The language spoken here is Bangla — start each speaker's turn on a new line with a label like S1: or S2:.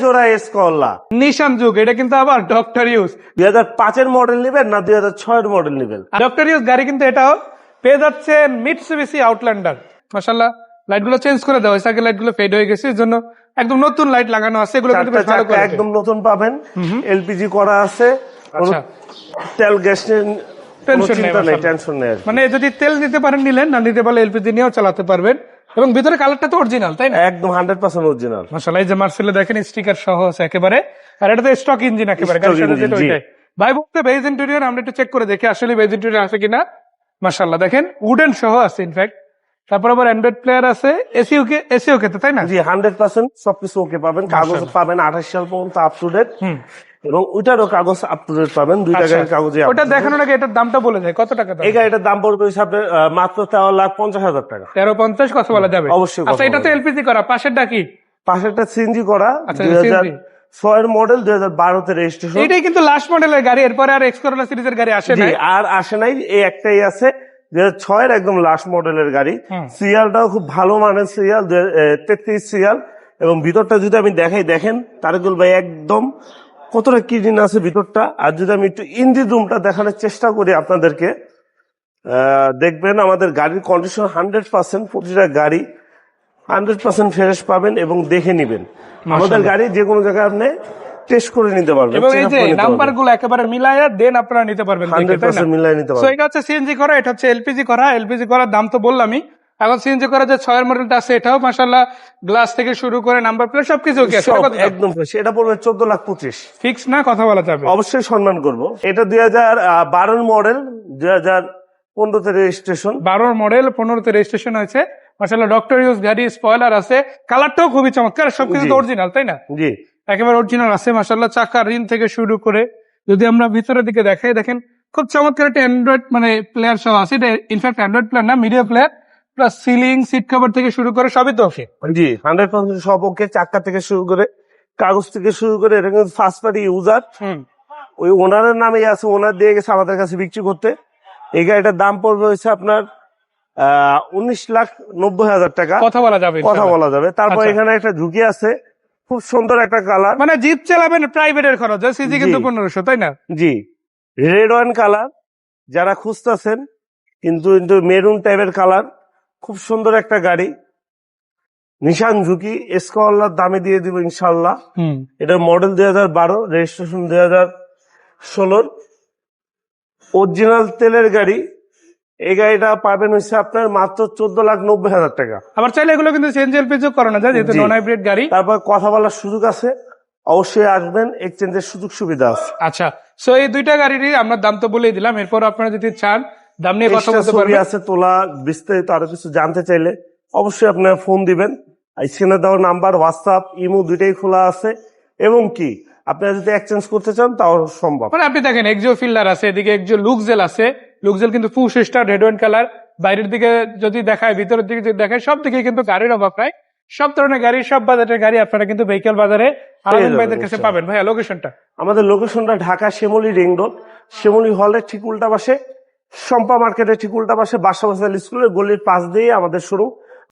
S1: জোড়ায় এসকলা
S2: নিশান যুগ, এটা কিন্তু আবার ডক্টর ইউজ
S1: 2005 মডেল নেবেন না 2006 মডেল নেবেন?
S2: ডক্টর ইউজ গাড়ি কিন্তু এটাও পেয়ে যাচ্ছেন মিটসুবিশি আউটল্যান্ডার। মাশাআল্লাহ লাইট গুলো চেঞ্জ করে দেওয়া হয়েছে, আগে লাইট গুলো ফেড হয়ে গেছে, এর জন্য একদম নতুন লাইট লাগানো আছে। এগুলো কিন্তু বেশ ভালো কোয়ালিটি,
S1: একদম নতুন পাবেন। এলপিজি করা আছে,
S2: আচ্ছা
S1: তেল গ্যাস
S2: টেনশন নেই। মানে যদি তেল নিতে পারেন নিলেন, না নিতে পারলে এলপিজি নিয়েও চালাতে পারবেন। এবং ভিতরে কালারটা তো অরিজিনাল, তাই না?
S1: একদম 100% অরিজিনাল।
S2: মাশাআল্লাহ, এই যে মার্সেলে দেখেন স্টিকার সহ আছে একেবারে, আর এটা তো স্টক ইঞ্জিন একেবারে গাড়ির সাথে যেটা ওইটাই। ভাই বলতে বেজ ইন্টেরিয়র আমরা একটু চেক করে দেখি আসলে বেজ ইন্টেরিয়র আছে কিনা। মাশাআল্লাহ দেখেন উডেন সহ আছে ইনফ্যাক্ট। তারপর আবার অ্যান্ড্রয়েড প্লেয়ার আছে, এসি ওকে তো, তাই না?
S1: জি 100% সবকিছু ওকে পাবেন। কাগজ পাবেন 28 সাল পর্যন্ত আপ টু ডেট, এবং ওইটারও কাগজ আপ টু ডেট পাবেন। 2 টাকার কাগজে
S2: ওটা দেখানোর আগে এটার দামটা বলে যায়, কত টাকা দাম?
S1: এই গাড়িটার দাম পড়বে হিসাবে মাত্র 13,50,000 টাকা।
S2: 13,50 কথা বলা যাবে
S1: অবশ্যই।
S2: আচ্ছা, এটা তো এলপিজি করা, পাশেরটা কি?
S1: পাশেরটা সিএনজি করা, 2006 মডেল, 2012 তে রেজিস্ট্রেশন।
S2: এটাই কিন্তু লাস্ট মডেলের গাড়ি, এরপরে আর এক্স করোলা সিরিজের গাড়ি আসে না।
S1: আর আসে নাই, এই একটাই আছে 2006 এর একদম লাস্ট মডেলের গাড়ি। সিরিয়ালটাও খুব ভালো মানের সিরিয়াল, 33 সিরিয়াল। এবং ভিতরটা যদি আমি দেখাই, দেখেন তারেকুল ভাই একদম কতটা ক্লিন আছে ভিতরটা। আর যদি আমি একটু ইঞ্জিন রুমটা দেখানোর চেষ্টা করি আপনাদেরকে, দেখবেন আমাদের গাড়ির কন্ডিশন 100%, প্রতিটা গাড়ি 100% ফ্রেশ পাবেন এবং দেখে নিবেন। আমাদের গাড়ি যে কোনো জায়গায় আপনি টেস্ট করে নিতে পারবেন,
S2: এবং এই যে নাম্বারগুলো একেবারে মিলায়া দেন আপনারা নিতে পারবেন,
S1: 100% মিলাই নিতে পারবেন।
S2: সো এটা হচ্ছে সিএনজি করা, এটা হচ্ছে এলপিজি করা। এলপিজি করার দাম তো বললামই। এখন সিএনজি করা যে 6 এর মডেলটা আছে, এটাও মাশাআল্লাহ গ্লাস থেকে শুরু করে নাম্বার প্লেট সবকিছু ওকে আছে।
S1: একদম ফ্রেশ। এটা পড়বে 14,25,000
S2: ফিক্স না, কথা বলা যাবে?
S1: অবশ্যই সম্মান করব। এটা 2012 মডেল, 2015 তে রেজিস্ট্রেশন।
S2: 12 মডেল, 15 তে রেজিস্ট্রেশন হয়েছে। মাশাআল্লাহ ডক্টর ইউজ গাড়ি, স্পয়লার আছে, কালারটাও খুবই চমৎকার, সবকিছু তো অরিজিনাল, তাই না?
S1: জি
S2: একেবারে অরিজিনাল আছে মাশাআল্লাহ। চাকা রিম থেকে শুরু করে যদি আমরা ভিতরের দিকে দেখাই, দেখেন খুব চমৎকার একটা অ্যান্ড্রয়েড মানে প্লেয়ার সহ আছে। এটা ইনফ্যাক্ট অ্যান্ড্রয়েড প্লেয়ার না, media player, plus ceiling, seat cover থেকে শুরু করে সবই তো ওকে।
S1: জি 100% সব ওকে। চাকা থেকে শুরু করে কাগজ থেকে শুরু করে, এটা কিন্তু ফার্স্ট পার্টি ইউজার, ওই ওনারের নামেই আছে, ওনার দিয়ে গেছে আমাদের কাছে বিক্রি করতে। এই গাড়িটার দাম পড়বে হচ্ছে আপনার 19,90,000 টাকা।
S2: কথা বলা যাবে,
S1: কথা বলা যাবে। তারপর এখানে একটা ঝুঁকি আছে, খুব সুন্দর একটা কালার,
S2: মানে জিপ চালাবেন প্রাইভেটের খরচ, সিজি কিন্তু 1500, তাই না?
S1: জি রেড ওয়াইন কালার যারা খুঁজতেছেন, কিন্তু মেরুন টাইপের কালার, খুব সুন্দর একটা গাড়ি। নিশান ঝুঁকি, এসকলার দামে দিয়ে দিব ইনশাল্লাহ। এটার মডেল 2012, রেজিস্ট্রেশন 2016। অরিজিনাল তেলের গাড়ি। এই গাড়িটা পাবেন হচ্ছে আপনার মাত্র 14,90,000 টাকা।
S2: আবার চাইলে এগুলো কিন্তু সিএনজি এলপিজি করানো যায়, যেহেতু নন হাইব্রিড গাড়ি।
S1: তারপর কথা বলার সুযোগ আছে, অবশ্যই আসবেন, এক্সচেঞ্জের সুযোগ সুবিধা আছে।
S2: আচ্ছা, সো এই দুইটা গাড়িরই আমরা দাম তো বলেই দিলাম। এরপর আপনারা যদি চান দাম নিয়ে কথা বলতে পারবেন,
S1: আছে তোলা, বিস্তারিত আরো কিছু জানতে চাইলে অবশ্যই আপনারা ফোন দিবেন। স্ক্রিনে দেওয়া নাম্বার, হোয়াটসঅ্যাপ, ইমো দুইটাই খোলা আছে। এবং কি আপনারা যদি এক্সচেঞ্জ করতে চান তাও সম্ভব।
S2: মানে আপনি দেখেন এক্সিও ফিল্ডার আছে, এদিকে এক্সিও লুকজেল আছে। লুকজেল কিন্তু ফুল স্টার রেড ওয়াইন কালার। বাইরের দিকে যদি দেখায়, ভিতরের দিকে যদি দেখায়, সব দিকে কিন্তু গাড়ির অভাব নাই। সব ধরনের গাড়ি, সব বাজারের গাড়ি আপনারা কিন্তু ভেহিক্যাল বাজারে আলামিন ভাইদের কাছে পাবেন। ভাইয়া লোকেশনটা?
S1: আমাদের লোকেশনটা ঢাকা শ্যামলী রিং রোড, শ্যামলী হলের ঠিক উল্টা পাশে, শম্পা মার্কেটের ঠিক উল্টা পাশে, বাসা স্কুলের গলির পাশ দিয়ে আমাদের শোরুম।